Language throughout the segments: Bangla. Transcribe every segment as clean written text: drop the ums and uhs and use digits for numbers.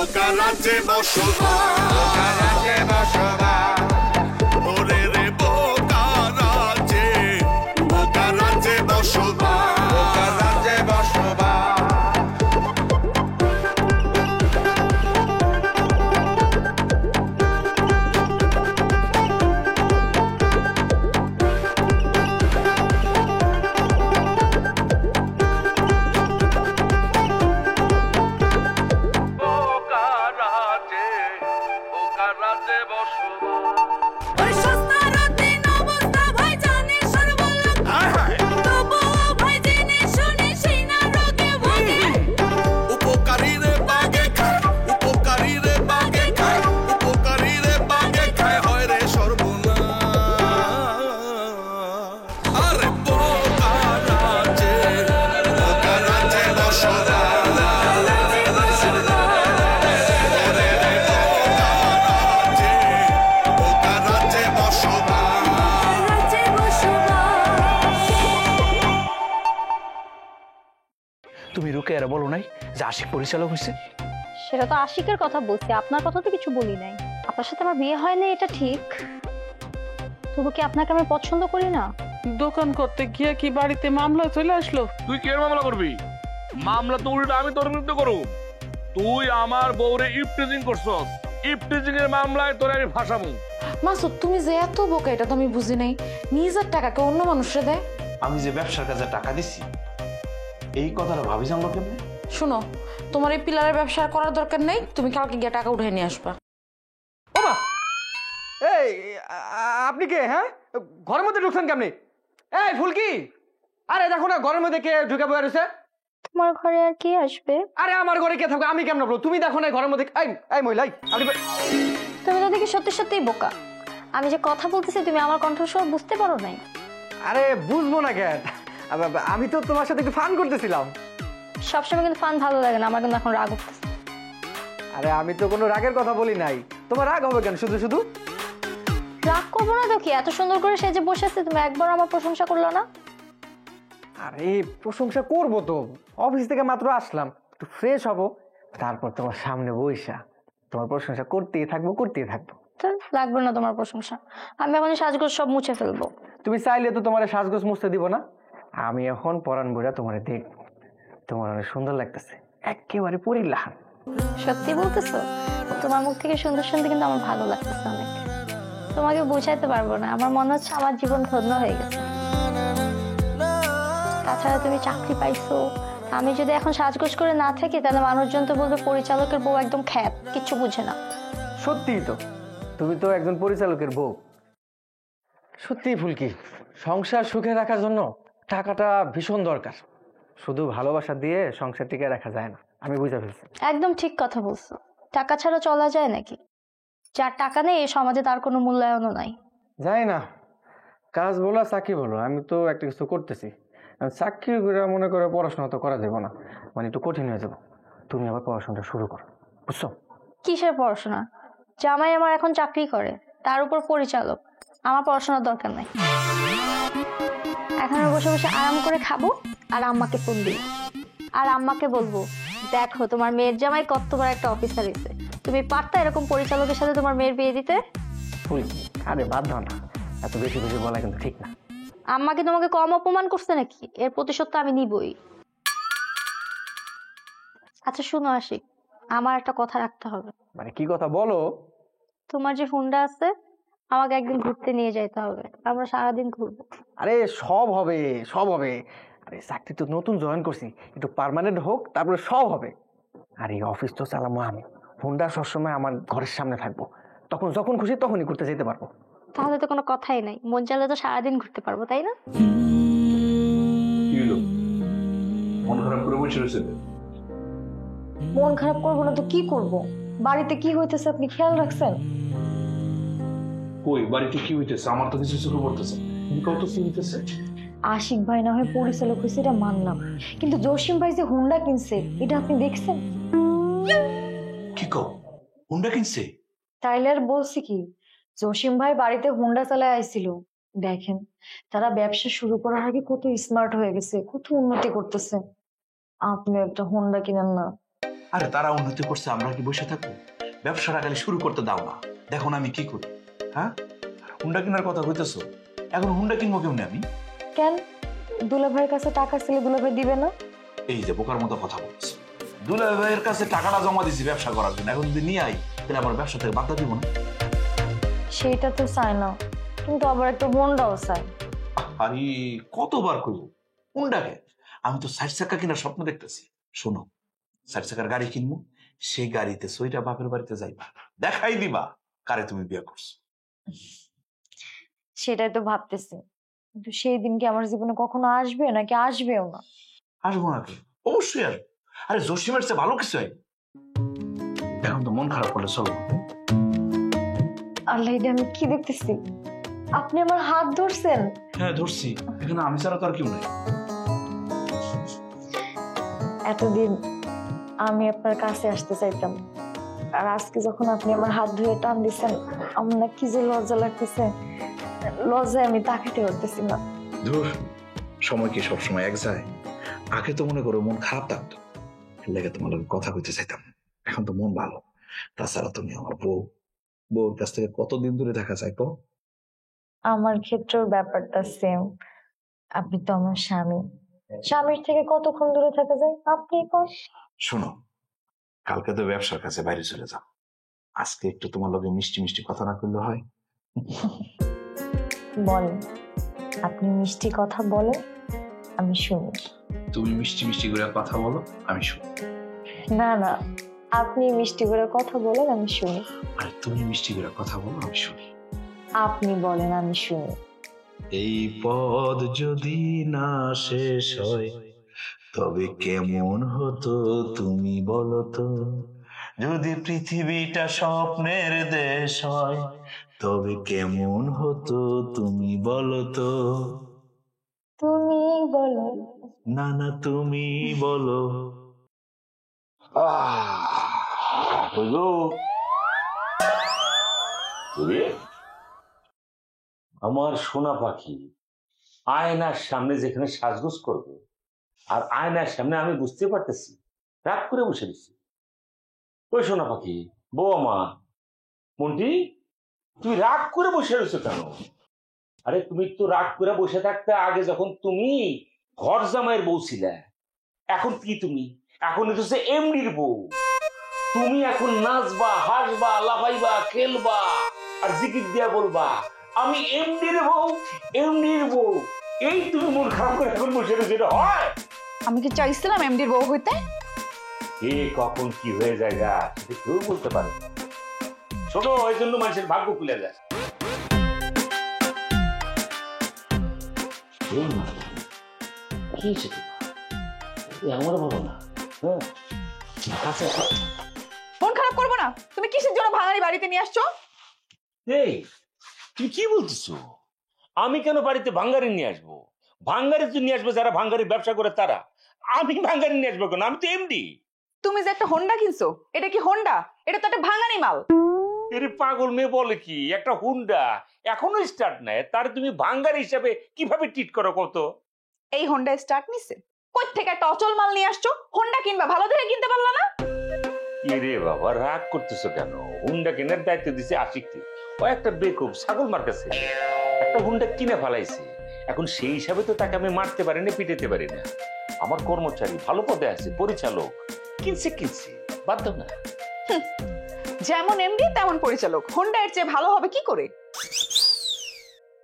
বোকা রাজ্যে বসবাস ওরে রে বোকা রাজ্যে বসবাস তুমি রুকে এরা বলো নাই যে আশিক পরিচালক হয়েছে? সেটা তো আশিকের কথা বলছি, আপনার কথা তো কিছু বলি নাই। আপনার সাথে আমার বিয়ে হয় না এটা ঠিক, তবু কি আপনাকে আমি পছন্দ করি না? দোকান করতে গিয়ে কি বাড়িতে মামলা চলে আসলো? তুই কি মামলা করবি? মামলা তো উল্টা আমি তোর বিরুদ্ধে করব। তুই আমার বউরে ইফটিজিং করছস, ইফটিজিং এর মামলায় তোরে আমি ফাঁসাবো। মাসুদ, তুমি যে এত বোকা এটা তো আমি বুঝি নাই। নিজের টাকাকে অন্য মানুষে দেয়। আমি যে ব্যবসার কাজে টাকা দিছি এই কথাটা ভাবি জানলো কেমনে? শুনো, তোমার এই পিলারের ব্যবসা করার দরকার নেই, তুমি কালকে গিয়ে টাকা উঠে নিয়ে আসবা। ওমা, এই আপনি কে? হ্যাঁ, ঘরের মধ্যে ঢুকছেন কেমনি? এই ফুলকি, আরে দেখো না ঘরের মধ্যে কে ঢুকে বসে রয়েছে। তোমার ঘরে আর কি আসবে? আরে আমার ঘরে কে থাকবে? আমি কেমন বলবো? তুমি দেখো না ঘরের মধ্যে। এই মহিলা, তুমি তো দেখি সত্যি সত্যিই বোকা। আমি যে কথা বলতেছি তুমি আমার কণ্ঠস্বর বুঝতে পারো নাই? আরে বুঝবো না কেন, আমি তো তোমার সাথে একটু ফান করতেছিলাম। সবসময় কিন্তু ফান ভালো লাগে না, আমার কিন্তু এখন রাগ উঠতেছে। আরে আমি তো কোনো রাগের কথা বলি নাই। তোমার রাগ হবে কেন? শুধু শুধু রাগ করবো না তো কি? এত সুন্দর করে সে যে বসে আছে, তুমি একবার আমার প্রশংসা করলো না? আরে প্রশংসা করবো তো, অফিস থেকে মাত্র আসলাম, একটু ফ্রেশ হবো, তারপর তোমার সামনে বইসা তোমার প্রশংসা করতেই থাকবো। লাগবে না তোমার প্রশংসা, আমি এখন সাজগোজ সব মুছে ফেলবো। তুমি চাইলে তো তোমার সাজগোজ মুছতে দিব না। আমি এখন পরান বইরা তোমার দেখবো, তোমার অনেক সুন্দর লাগতেছে, একেবারে পরিলাহান। সত্যি বলতেছো? তোমার মুখ থেকে সুন্দর শুনতে কিন্তু আমার ভালো লাগতেছে অনেক। তোমাকে বুঝাইতে পারবো না, আমার মনে হচ্ছে আমার জীবন ধন্য হয়ে গেছে। তাছাড়া তুমি চাকরি পাইছো, আমি যদি এখন সাজগোজ করে না থাকি তাহলে মানুষজন তো বলবে পরিচালকের বউ একদম খ্যাত, কিচ্ছু বুঝে না। সত্যিই তো, তুমি তো একজন পরিচালকের বউ। সত্যি ফুলকি, সংসার সুখে রাখার জন্য টাকাটা ভীষণ দরকার। শুধু ভালোবাসা দিয়ে সংসার টিকে রাখা যায় না, আমি বুঝে ফেলছি। একদম ঠিক কথা বলছো, টাকা ছাড়া চলা যায় নাকি? যার টাকা নেই এই সমাজে তার কোনো মূল্যায়নও নাই। যাই না, কাজ বলো চাকরি বলো, আমি তো একটা কিছু করতেছি। চাকরি করে মনে করে পড়াশোনা তো করা যাবে না, মানে একটু কঠিন হয়ে যাবো। তুমি আবার পড়াশোনাটা শুরু করো, বুঝছো? কিসের পড়াশোনা? জামাই আমার এখন চাকরি করে, তার উপর পরিচালক, আমার পড়াশোনার দরকার নাই। এখন বসে বসে আরাম করে খাবো আর আম্মাকে ফোন দিই, আর আম্মাকে বলবো, দেখো তোমার মেয়ের জামাই কত বড় একটা অফিসার হয়েছে, তুমি পারতা এরকম পরিচালকের সাথে তোমার মেয়ের বিয়ে দিতে? আরে বাদ দাও না, এত বেশি বেশি বলা কিন্তু ঠিক না। আম্মা কি তোমাকে কম অপমান করছে নাকি? এর প্রতিশোধ তো আমি নিবই। আচ্ছা শুনো আশিক, আমার একটা কথা রাখতে হবে। মানে কি কথা বলো? তোমার যে ফোনটা আছে আমাকে একদিন ঘুরতে নিয়ে যাইতে হবে, আমরা সারাদিন ঘুরবো। আরে সব হবে, সব হবে। আরে চাকরি তো নতুন জয়েন করছি, একটু পার্মানেন্ট হোক, তারপরে সব হবে। আর এই অফিস তো চালাবো আমি, ফোনটা সবসময় আমার ঘরের সামনে থাকবো, তখন যখন খুশি তখনই ঘুরতে যেতে পারবো। তাহলে তো কোনো কথাই নাই, মন চাইলে তো সারাদিন ঘুরতে পারবো, তাই না? মন খারাপ করে বসে রয়েছে। মন খারাপ করবো না তো কি করব? বাড়িতে কি হইতেছে আপনি খেয়াল রাখছেন? কই বাড়িতে কি হইতেছে? আমার তো কিছু চোখে পড়তেছে। কত কি হইতেছে? আশিক ভাই না হয় পরিচালক হয়েছে এটা মানলাম, কিন্তু জসিম ভাই যে হুন্ডা কিনছে এটা আপনি দেখছেন? কি কও, হুন্ডা কিনছে? তাইলে আর বলছি কি, জসিম ভাই বাড়িতে হুন্ডা চালায় আইছিল। দেখেন তারা ব্যবসা শুরু করার আগে কত স্মার্ট হয়ে গেছে, কত উন্নতি করতেছে। আপনি একটা হুন্ডা কিনেন না? আরে তারা উন্নতি করছে, আমরা কি বসে থাকবো? ব্যবসাটা খালি শুরু করতে দাও না, দেখো না আমি কি করি। হ্যাঁ, হুন্ডা কেনার কথা কইতেছো, এখন হুন্ডা কিনবো কেমনে আমি? কেন দুলা ভাইয়ের কাছে টাকা ছিল, দুলা ভাই দিবে না? এই যে বোকার মতো কথা বলছো। দুলাল ভাইয়ের কাছে টাকাটা জমা দিছি ব্যবসা করার জন্য, এখন যদি নিয়ে আই তাহলে আমার ব্যবসা থেকে বাধা দিব না? সেইটা তো চাই না, কিন্তু আবার একটা হুন্ডাও চাই। আরে কতবার কইব হুন্ডাকে? আমি তো 60 চাকা কেনার স্বপ্ন দেখতেছি। শোনো, 60 চাকার গাড়ি কিনবো, সেই গাড়িতে সইটা বাপের বাড়িতে যাইবা, দেখাই দিবা কারে তুমি বিয়ে করছো। সেটাই তো ভাবতেছি, কিন্তু সেই দিন কি আমার জীবনে কখনো আসবে নাকি আসবেও না? আসবো নাকি? অবশ্যই আসবো। আরে জসিমের চেয়ে ভালো কিছু হয়। এখন তো মন খারাপ করলে চলো। আল্লাহ, এটা আমি কি দেখতেছি? আপনি আমার হাত ধরছেন। হ্যাঁ ধরছি, এখানে আমি ছাড়া তো আর কেউ নাই। এতদিন আমি আপনার কাছে আসতে চাইতাম, আর আজকে যখন আপনি আমার হাত ধরে টান দিচ্ছেন, আমার না কি যে লজ্জা লাগতেছে, লজ্জায় আমি তাকাতে পারতেছি না। ধুর, সময় কি সবসময় এক যায়? আগে তো মনে করো মন খারাপ থাকতো, লেগে তোমার লগে কথা কইতে চাইতাম। এখন তো মন ভালো। তাছাড়া তুমি আমার বউ, বউর কাছ থেকে কতদিন দূরে থাকা যায় তো? আমার ক্ষেত্রেও ব্যাপারটা সেম। আপনি তো আমার স্বামী, স্বামীর থেকে কতক্ষণ দূরে থাকা যায় আপনি কোন? শোনো, কালকে তো ব্যবসার কাছে বাইরে চলে যাও, আজকে একটু তোমার লগে মিষ্টি মিষ্টি কথা না করলে হয়? বলেন, আপনি মিষ্টি কথা বলেন, আমি শুনি। তুমি মিষ্টি মিষ্টি করে কথা বলো, আমি শুনি। না না, আপনি মিষ্টি করে কথা বলেন, আমি শুনি। আরে তুমি মিষ্টি করে কথা বলো, আমি শুনি। আপনি বলেন, আমি শুনি। এই পথ যদি না শেষ হয় তবে কেমন হতো তুমি বলো তো? যদি পৃথিবীটা স্বপ্নের দেশ হয় তবে কেমন হতো তুমি বলো তো? তুমি বলো। না না, তুমি বলো। আমার সোনা পাখি আয়নার সামনে যেখানে সাজগোজ করবে, আর আয়নার সামনে আমি বুঝতে পারতেছি রাগ করে বসে দিচ্ছি। ওই সোনা পাখি, বৌমা, মন্টি, তুমি রাগ করে বসে রয়েছো কেন? আরে তুমি তো রাগ করে বসে থাকতে আগে, যখন তুমি ঘর জামাইয়ের বউ ছিলে। এখন কি তুমি? এখন এটা হচ্ছে এমডির বউ। তুমি এখন নাচবা, হাসবা, লাফাইবা, খেলবা, আর জিকির দিয়া বলবা আমি এমডির বউ, এমডির বউ। এই তুমি মন খারাপ করে এখন বসে রয়েছে, এটা হয়? আমি কি চাইছিলাম এমডির বউ হইতে? কে কখন কি হয়ে যায় গা সেটা কেউ বলতে পারে না। ছোট, ওই জন্য মানুষের ভাগ্য খুলে যায়। কি সেটা আমার বলো না। হ্যাঁ, মন খারাপ করবো না। তুমি কিসের জন্য ভাঙারি বাড়িতে নিয়ে আসছো? এই তুমি কি বলতেছো? আমি কেন বাড়িতে ভাঙ্গারি নিয়ে আসবো? ভাঙ্গারি তো নিয়ে আসবো যারা ভাঙ্গারি ব্যবসা করে তারা। আমি ভাঙ্গারি নিয়ে আসবো কেন? আমি তো এমডি। তুমি যে একটা হোন্ডা কিনছো, এটা কি হোন্ডা? এটা তো একটা ভাঙারি মাল। এর পাগল মেয়ে বলে কি, একটা হুন্ডা এখনো স্টার্ট নেয়, তার তুমি ভাঙ্গারি হিসাবে কিভাবে ট্রিট করো কত? এই হোন্ডা স্টার্ট নিছে? কই থেকে একটা অচল মাল নিয়ে আসছো? হোন্ডা কিনবা, ভালো দেখে কিনতে পারলা না? রে বাবা, রাগ করতেছো কেন? হুন্ডা কেনার দায়িত্ব দিছে আশিককে। ও একটা বেকুব ছাগল মার কাছে একটা হুন্ডা কিনে ফেলাইছে। এখন সেই হিসাবে তো তাকে আমি মারতে পারি না, পিটাতে পারি না। আমার কর্মচারী ভালো পদে আছে, পরিচালক, কিনছে বাধ্য না। যেমন এমডি তেমন পরিচালক, হোন্ডা এর চেয়ে ভালো হবে কি করে?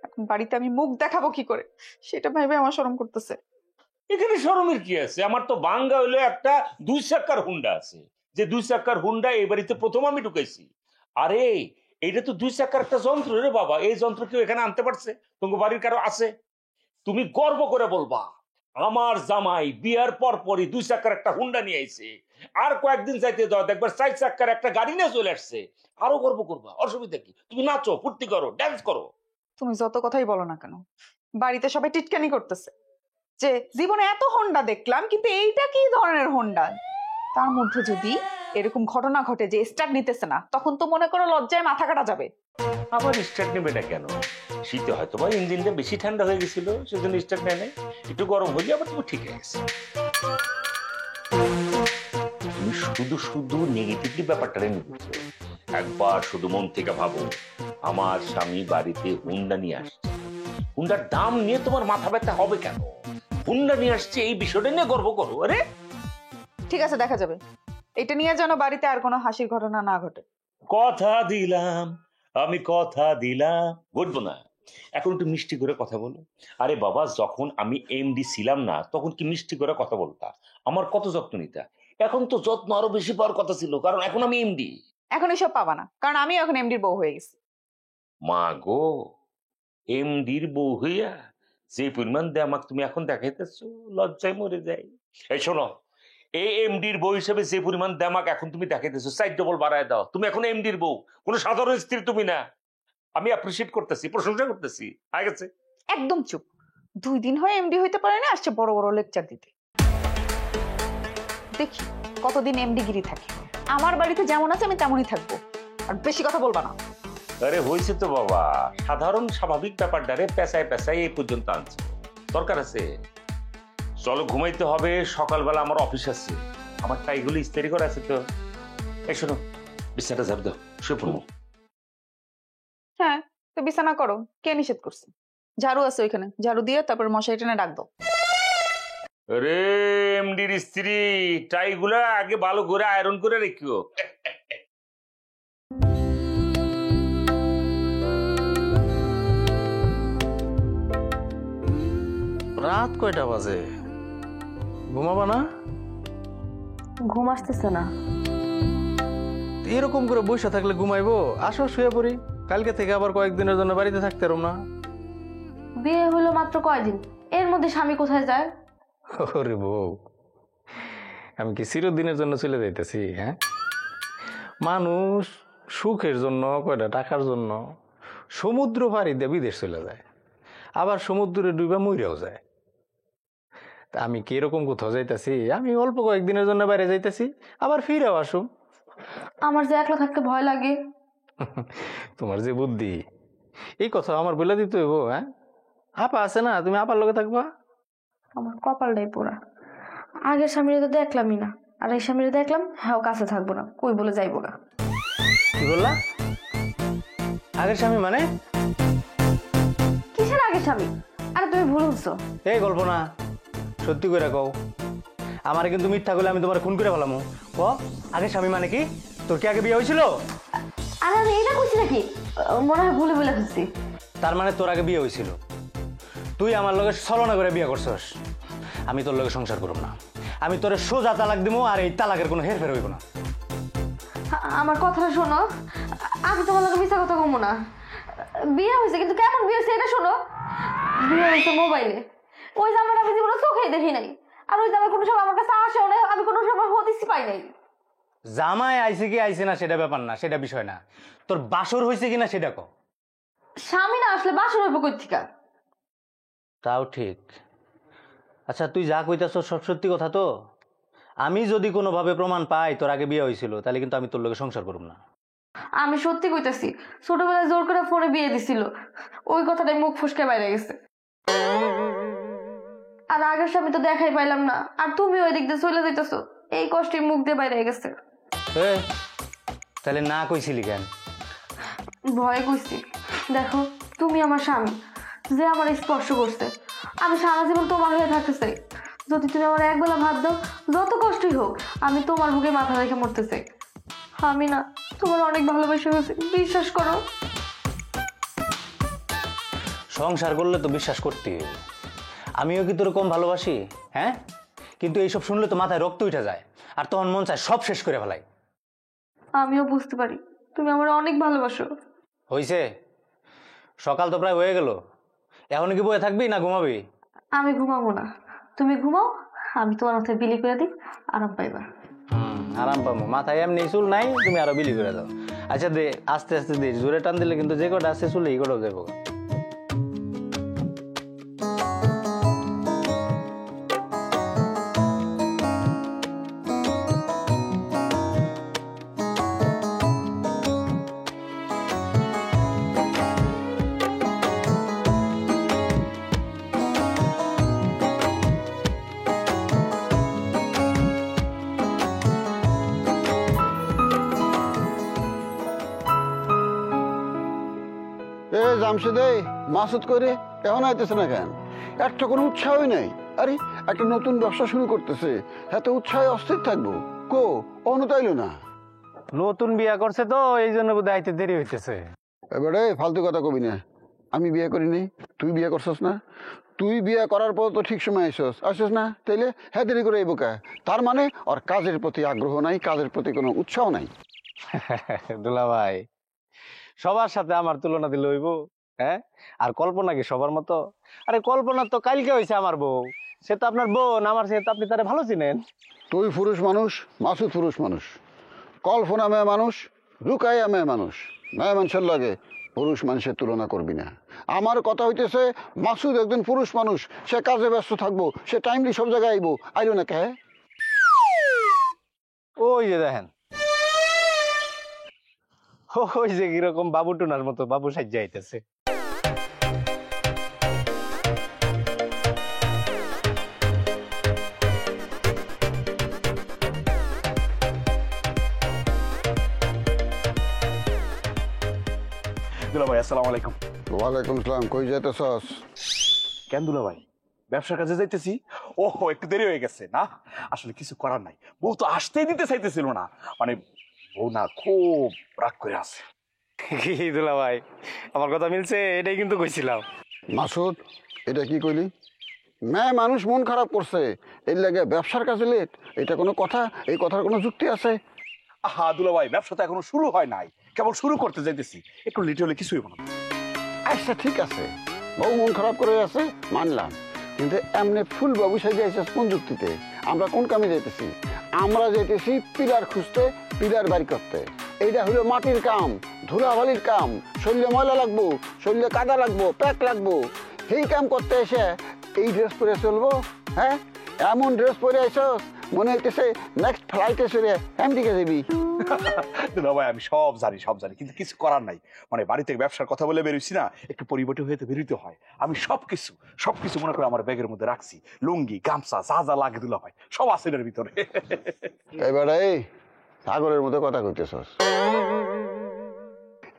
এখন বাড়িতে আমি মুখ দেখাবো কি করে সেটা ভেবে আমার শরম করতেছে। এখানে শরমের কি আছে? আমার তো ভাঙ্গা হইলো একটা 2 চাকার হুন্ডা আছে, যে 2 চাকার হুন্ডা এই বাড়িতে প্রথম আমি ঢুকাইছি। আরে এইটা তো 2 চাকার একটা যন্ত্র রে বাবা। এই যন্ত্র কেউ এখানে আনতে পারছে? তোমার বাড়ির কারো আছে? তুমি গর্ব করে বলবা আমার জামাই বিয়ার পর পরই 2 চাকার একটা হুন্ডা নিয়ে আইছে। আর কয়েকদিন যাইতে দাও, দেখবার 4 চাকার একটা গাড়ি নিয়ে চলে আসছে। আরো গর্ব করবা, অসুবিধা কি? তুমি নাচো, ফুর্তি করো, ড্যান্স করো। তুমি যত কথাই বলো না কেন, বাড়িতে সবাই টিটকানি করতেছে যে জীবনে এত হোন্ডা দেখলাম, কিন্তু এইটা কি ধরনের হোন্ডা? তার মধ্যে যদি এরকম ঘটনা ঘটে যে স্টার্ট নিতেছে না, তখন তো মনে করো লজ্জায় মাথা কাটা যাবে। আবার স্টার্ট নেবে না কেন? শীতে হয়তো বা ইঞ্জিনটা বেশি ঠান্ডা হয়ে গেছিল, সেজন্য স্টার্ট নেয় নাই। একটু গরম হয়ে আবার তুমি ঠিক হয়ে গেছে। তুমি শুধু শুধু নেগেটিভলি ব্যাপারটা নিয়ে বুঝছো। একবার শুধু মন থেকে ভাবো, আমার স্বামী বাড়িতে হুন্ডা নিয়ে আসছে, হুন্ডার দাম নিয়ে তোমার মাথা ব্যথা হবে কেন? হুন্ডা নিয়ে আসছে এই বিষয়টা নিয়ে গর্ব করো। আরে ঠিক আছে, দেখা যাবে। এটা নিয়ে যেন বাড়িতে আর কোনো হাসির ঘটনা না ঘটে। কথা দিলাম, আমি কথা দিলাম, ঘটবো না। এখন একটু মিষ্টি করে কথা বলো। আরে বাবা, যখন আমি এমডি ছিলাম না তখন কি মিষ্টি করে কথা বলতা? আমার কত যত্ন নিতা। এখন তো যত্ন আরো বেশি পাওয়ার কথা ছিল, কারণ এখন আমি এমডি। এখন এসব পাবা না, কারণ আমি এখন এমডির বউ হয়ে গেছি। মা গো, এমডির বউ হইয়া যে পরিমাণ দেমাক তুমি এখন দেখাইতেছো, লজ্জায় মরে যাই। এই শোনো, এই এমডির বউ হিসেবে যে পরিমাণ দেমাক এখন তুমি দেখাইতেছো, 4 ডবল বাড়ায় দাও। তুমি এখন এমডির বউ, কোনো সাধারণ স্ত্রী তুমি না। আমি অ্যাপ্রিসিয়েট করতেছি, প্রশংসা করতেছি। হয়ে গেছে। একদম চুপ। 2 দিন হয়ে এমডি হইতে পারে না, আসছে বড় বড় লেকচার দিতে। দেখি কতদিন এমডি গিরি থাকে। আমার বাড়িতে যেমন আছে আমি তেমনই থাকবো, আর বেশি কথা বলবা না। আরে হয়েছে তো বাবা, সাধারণ স্বাভাবিক ব্যাপারটারে পেঁচায় পেঁচায় এই পর্যন্ত আনছে। দরকার আছে? চলো ঘুমাইতে হবে, সকালবেলা আমার অফিস আছে। আমার টাইগুলো ইস্তারি করা আছে তো। এই শোনো, বিছানাটা ঝাড় দাও, শুয়ে পড়বো। হ্যাঁ, তো বিছানা করো, কে নিষেধ করছে? ঝাড়ু আছে ওইখানে, ঝাড়ু দিয়ে তারপর মশারি টেনে ডাক দাও। রে এমডির স্ত্রী, টাইগুলো আগে ভালো করে আয়রন করে রেখিও। রাত কয়টা বাজে? ঘুমাবা না? ঘুম আসতেছে না। এরকম করে বসে থাকলে ঘুমাইবো? আসো শুয়ে পড়ি, কালকে থেকে আবার কয়েকদিনের জন্য বাড়িতে থাকতে পারব না। বিয়ে হলো মাত্র কয়দিন, এর মধ্যে স্বামী কোথায় যায়? ওরে বউ, আমি কি চিরদিনের জন্য চলে যাইতেছি? হ্যাঁ, মানুষ সুখের জন্য, কয়টা টাকার জন্য সমুদ্র পাড়ি দিয়ে বিদেশ চলে যায়, আবার সমুদ্রে ডুবে মইরাও যায়। তা আমি কি এরকম কোথাও যাইতেছি? আমি অল্প কয়েকদিনের জন্য বাইরে যাইতেছি, আবার ফিরেও আসুম। আমার যে একলা থাকতে ভয় লাগে। তোমার যে বুদ্ধি, এই কথা আমার বলে দিতে হইব? হ্যাঁ, আপা আছে না, তুমি আপার লগে থাকবা। আমার কপালটাই পোড়া। আগের স্বামীরে তো দেখলামই না, আর এই স্বামীরে দেখলাম, হ্যাঁ কাছে থাকবো না, কই বলে যাইবো না। কি বললা? আগের স্বামী মানে? কিসের আগের স্বামী? আরে তুমি ভুল বুঝছো। এই গল্প না, সত্যি করে কও। আমার কিন্তু মিথ্যা করলে আমি তোমার খুন করে ফেলামো। ক, আগের স্বামী মানে কি? তোর কি আগে বিয়ে হয়েছিল? আরে আমি এটা কইছি নাকি? মনে হয় ভুলে বলে ফেলছি। তার মানে তোর আগে বিয়ে হয়েছিল, তুই আমার লগে ছলনা করে বিয়ে করছস। আমি তোর লগে সংসার করব না, আমি তোরে সোজা তালাক দিব, আর এই তালাকের কোনো হেরফের হইব না। আমার কথাটা শোনো, আমি তোমার লগে মিথ্যা কথা কমো না। বিয়ে হয়েছে, কিন্তু কেমন বিয়ে হয়েছে এটা শোনো। বিয়ে হয়েছে মোবাইলে, ওই জামাটা আমি জীবনে চোখেই দেখি নাই। আর ওই জামাই কোনো সময় আমার কাছে আসেও নাই, আমি কোনো সময় হদিসই পাই নাই। জামাই আইছে কি আইছে না সেটা ব্যাপার না, সেটা বিষয় না। তোর বাসর হয়েছে কিনা সেটা কও। স্বামী না আসলে বাসর হইব কই থেকে? তাও ঠিক। আচ্ছা, তুই যা কইতাছ সব সত্যি কথা তো? আমি যদি কোনোভাবে প্রমাণ পাই তোর আগে বিয়ে হয়েছিল, তাহলে কিন্তু আমি তোর লগে সংসার করব না। আমি সত্যি কইতাছি, ছোটবেলায় জোর করে ফোনে বিয়ে দিছিল, ওই কথাটাই মুখ ফসকে বাইরে গেছে। আর আগের স্বামী তো দেখাই পাইলাম না, আর তুমি ওই দিক দিয়ে চলে যাইতেছো, এই কষ্টে মুখ দিয়ে বাইরে গেছে। তাহলে না কইছিলি কেন? ভয় কইছি। দেখো, তুমি আমার স্বামী, যে আমার স্পর্শ করছে, আমি সারা জীবন তোমার হয়ে থাকতে চাই। যদি তুমি আমার একবেলা ভাত দাও, যত কষ্টই হোক, আমি তোমার বুকে মাথা রেখে মরতে চাই। আমি না তোমার অনেক ভালোবাসা হয়েছে, বিশ্বাস করো। সংসার করলে তো বিশ্বাস করতে হবে। আমিও কি তোর কম ভালোবাসি? হ্যাঁ, কিন্তু এইসব শুনলে তো মাথায় রক্ত উঠে যায়, আর তখন মন চায় সব শেষ করে ফেলাই। আমিও বুঝতে পারি তুমি আমার অনেক ভালোবাসো। হইছে, সকাল তো প্রায় হয়ে গেল, এখন কি বয়ে থাকবি না ঘুমাবি? আমি ঘুমাবো না, তুমি ঘুমাও, আমি তোমার মাথায় বিলি করে দিই, আরাম পাইবা। আরাম পাবো, মাথায় এমনি চুল নাই, তুমি আরো বিলি করে দাও। আচ্ছা দে, আস্তে আস্তে দে, জোরে টান দিলে কিন্তু যে কটা আছে চুল এই কটাও যাবো। জামশেদে মাসুদ করে এখন আইতেছে না কেন? একটা কোনো উৎসাহই নেই। আরে একটা নতুন ব্যবসা শুরু করতেছে, এত উৎসাহে অস্থির থাকবো কো অনুতাইলো না। নতুন বিয়া করছে তো এই জন্য বোধহয় আইতে দেরি হইতেছে। এবারে ফালতু কথা কবি না, আমি বিয়ে করিনি, তুই বিয়ে করছস না? তুই বিয়ে করার পর তো ঠিক সময় আসছস না, তাইলে হ্যাঁ দেরি করে বোকা। তার মানে ওর কাজের প্রতি আগ্রহ নাই, কাজের প্রতি কোনো উৎসাহ নাই। দুলা ভাই, সবার সাথে আমার তুলনা দিলে হইব? হ্যাঁ, আর কল্পনা কি সবার মতো? আরে কল্পনা তো কালকে হয়েছে আমার বউ, সে তো আপনার বোন, আমার সে তো আপনি তারে ভালো চিনেন। তুই পুরুষ মানুষ, মাসুদ পুরুষ মানুষ, কল্পনা মেয়ে মানুষ, লুকাইয়া মেয়ে মানুষ। মেয়ে মানুষের লাগে পুরুষ মানুষের তুলনা করবি না। আমার কথা হইতেছে মাসুদ একজন পুরুষ মানুষ, সে কাজে ব্যস্ত থাকবো, সে টাইমলি সব জায়গায় আইবো। আইলো না কে? ওই যে দেখেন, ওই যে কিরকম বাবু টুনার মতো বাবু সাজ্জা আইতেছে। দুলা ভাই আসসালামু আলাইকুম। ওয়ালাইকুম আসসালাম। কই যাইতেছস? কেন দুলা ভাই? ব্যবসার কাজে যাইতেছি। ওহো, একটু দেরি হয়ে গেছে না, আসলে কিছু করার নাই, বউ তো আসতেই দিতে চাইতেছিল না, মানে বউ না খুব রাগ করে আছে। কি দুলা ভাই, আমার কথা মিলছে? এটাই কিন্তু কইছিলাম। মাসুদ, এটা কি কইলি? মেয়ে মানুষ মন খারাপ করছে, এর লাগে ব্যবসার কাজে লেট, এটা কোনো কথা? এই কথার কোনো যুক্তি আছে? আহা দুলা ভাই, ব্যবসা তো এখনো শুরু হয় নাই, কেবল শুরু করতে যাইতেছি, একটু লেট হলে কিছুই হবো না। আচ্ছা ঠিক আছে, বউ মন খারাপ করে আছে মানলাম, কিন্তু এমনি ফুল বাবু সাইজে আছে কোন যুক্তিতে? আমরা কোন কামে যাইতেছি? আমরা যাইতেছি পিলার খুঁজতে, পিলার বাড়ি করতে। এইটা হলো মাটির কাম, ধুলাবালির কাম, শরীরে ময়লা লাগবো, শরীরে কাদা লাগবো, প্যাক লাগবো। এই কাম করতে এসে এই ড্রেস পরে চলবো? হ্যাঁ, এমন ড্রেস পরে আইসস মনে হইতেছে নেক্সট ফ্লাইটে চলে আমেরিকা যাবি। দুলা ভাই আমি সব জানি, কিন্তু কিছু করার নাই, মানে বাড়ি থেকে ব্যবসার কথা বলে বেরোইছি না, একটু পরিবর্তন হয়ে তো বেরোতে হয়। আমি সবকিছু মনে করে আমার ব্যাগের মধ্যে রাখছি, লুঙ্গি গামছা যা যা লাগে দুলা ভাই সব আছে এর ভিতরে। এবারে সাগরের মতো কথা কইতেছস।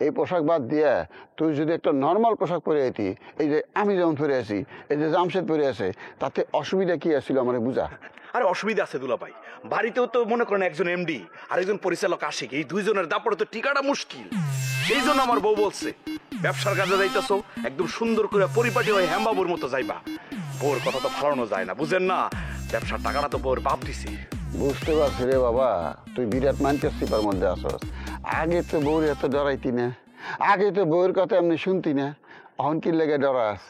এই পোশাক বাদ দিয়ে তুই যদি একটা নর্মাল পোশাক পরে আইতি, এই যে আমি যেমন পরে আছি, এই যে জামশেদ পরে আছে, তাতে অসুবিধা কি আছিল আমার বুঝা? আরে অসুবিধা আছে দুলা ভাই, বাড়িতেও তো মনে করেন একজন এমডি আর একজন পরিচালক আশিক, এই দুইজনের দাপড়ে তো টিকাটা মুশকিল। সেই জন্য আমার বউ বলছে ব্যবসার কাজে যাইতেছো একদম সুন্দর করে পরিপাটি হয়ে হ্যামবাবুর মতো যাইবা। বউর কথা তো ফালানো যায় না, বুঝেন না, ব্যবসার টাকাটা তো বউর বাপ দিছে। বুঝতে পারছি রে বাবা, তুই বিরাট মাইন্ডের সিপার মধ্যে আসস। আগে তো বউর এত ডরাইতি না, আগে তো বউয়ের কথা এমনি শুনতি না, অহন কি লেগে ডরাস,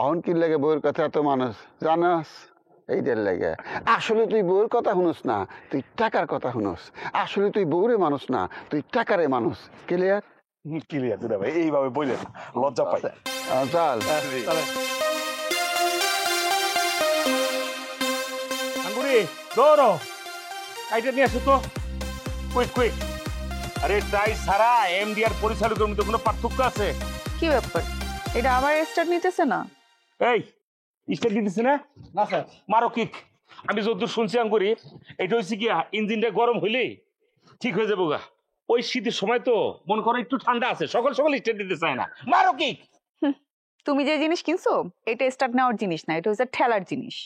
অহন কি লেগে বউয়ের কথা এত মানুষ জানাস, এইটার লেগে। আসলে তুই বউয়ের কথা শুনস না, তুই টাকার কথা শুনস। আসলে তুই বউরে মানুষ না, তুই টাকারে মানুষ। ক্লিয়ার? ক্লিয়ার দুলা ভাই, এইভাবে বললেন লজ্জা পাই। চল আঙ্গুরি দৌড়ো, কাইটা নিয়ে আসো তো, কুইক। আরে তাই সারা এমডি আর পরিচালকের মধ্যে কোনো পার্থক্য আছে? কি ব্যাপার, এটা আবার স্টার্ট নিতেছে না? এই স্টার্ট দিতেছে না? না স্যার। মারো কিক। আমি যতদূর শুনছি আঙ্গুরি, এটা হচ্ছে কি ইঞ্জিনটা গরম হইলে ঠিক হয়ে যাবো গা। ওই শীতের সময় তো মনে করো একটু ঠান্ডা আছে, সকাল স্টার্ট দিতে চায় না। মারো কিক। তুমি যে জিনিস কিনছো এটা স্টার্ট নেওয়ার জিনিস না, এটা হচ্ছে ঠেলার জিনিস।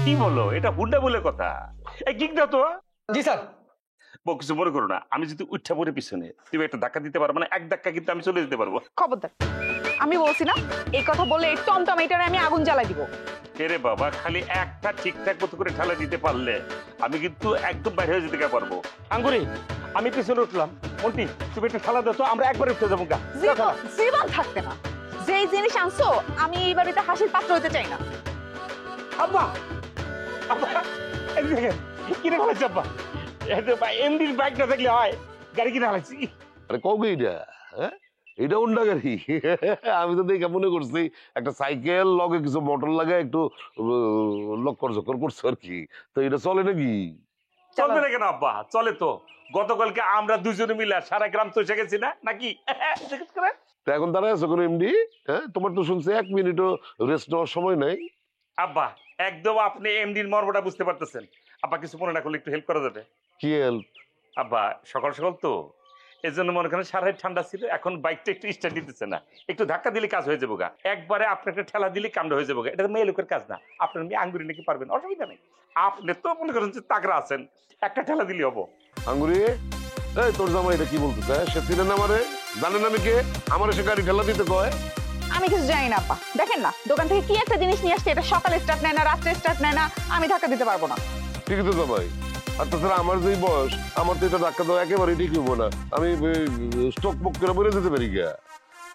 কি বলো, এটা হুন্ডা বলে কথা। এই কিক দাও তো। জি স্যার। বউ কিছু মনে করো না, আমি যদি উঠা পড়ে পিছনে তুমি একটা ধাক্কা দিতে পারবো, মানে এক ধাক্কা কিন্তু আমি চলে যেতে পারবো। খবরদার, আমি বলছি না এই কথা বললে এই টমটম এটারে আমি আগুন জ্বালাই দিব। এরে বাবা, খালি একটা ঠিকঠাক মতো করে ঠেলা দিতে পারলে আমি কিন্তু একদম বাইরে হয়ে যেতে পারবো। আঙ্গুরি আমি পিছনে উঠলাম, মন্টি তুমি একটা ঠেলা দাও তো, আমরা একবারে উঠতে যাবো গা। জীবন থাকতে না, যেই জিনিস আনছো আমি এই বাড়িতে হাসির পাত্র হইতে চাই না। আব্বা আব্বা এই দেখেন কিনে ফেলেছে আব্বা, এমডির বাইক না থাকলে হয়, গাড়ি কিনে ফেলেছি। আরে কবে এটা? হ্যাঁ, এটা হোন্ডা গাড়ি। আমি তো দেখে মনে করছি একটা সাইকেল লগে কিছু মোটর লাগে একটু লক্কর ঝক্কর করছে আর কি। তো এটা চলে নাকি? চলবে না কেন আব্বা, চলে তো। গতকালকে আমরা দুজনে মিলে সারা গ্রাম তো এসে গেছি না নাকি? তা এখন দাঁড়ায় আছো কোনো এমডি? হ্যাঁ, তোমার তো শুনছি 1 মিনিটও রেস্ট নেওয়ার সময় নাই। আব্বা একদম আপনি এমডির মর্মটা বুঝতে পারতেছেন। আব্বা কিছু মনে না করলে একটু হেল্প করা যাবে? কি হেল্প? আব্বা সকাল সকাল তো এই জন্য মনে করেন সারাই ঠান্ডা ছিল, এখন বাইকটা একটু স্টার্ট দিতেছে না, একটু ধাক্কা দিলে কাজ হয়ে যাবো গা, একবারে আপনার একটা ঠেলা দিলে কামড়া হয়ে যাবো গা। এটা তো মেয়ে লোকের কাজ না, আপনার মেয়ে আঙ্গুরি নাকি পারবেন, অসুবিধা নেই। আপনি তো মনে করেন যে তাকরা আছেন, একটা ঠেলা দিলে হবো। আঙ্গুরি, এই তোর জামাই এটা কি বলতেছে? সে চিনে না আমারে, জানে না আমি কে, আমার সে গাড়ি ঠেলা দিতে কয়। আমি কিছু জানি না আপা, দেখেন না দোকান থেকে কি একটা জিনিস নিয়ে আসছে, এটা সকালে স্টার্ট নেয় না, রাত্রে স্টার্ট নেয় না, আমি ধাক্কা দিতে পারবো না। ঠিকই তো জামাই, আর তাছাড়া আমার যেই বয়স, আমার তো এটা ধাক্কা দেওয়া একেবারেই ঠিক হবো না, আমি স্টক বুক করে বেরিয়ে যেতে পারি গিয়া।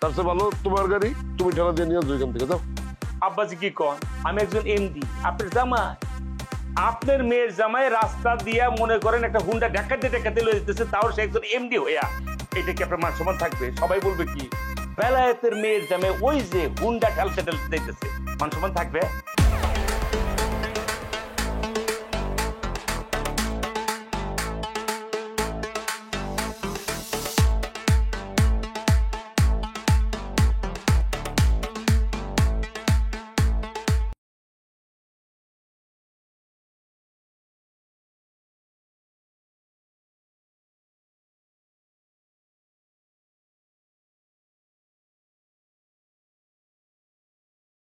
তার চেয়ে ভালো তোমার গাড়ি, তুমি ঠেলা দিয়ে নিয়ে আসো এখান থেকে, যাও। আব্বাজি কি কন, আমি একজন এমডি, আপনার জামাই, আপনার মেয়ের জামাই রাস্তা দিয়া মনে করেন একটা হুন্ডা ডাকাতে লয়ে যেতেছে, তাও সে একজন এমডি হইয়া, এটা কি আপনার মান সম্মান থাকবে? সবাই বলবে কি বেলায়েতের মেয়ের জামাই ওই যে হুন্ডা ঠেলতে যাইতেছে, মান সম্মান থাকবে?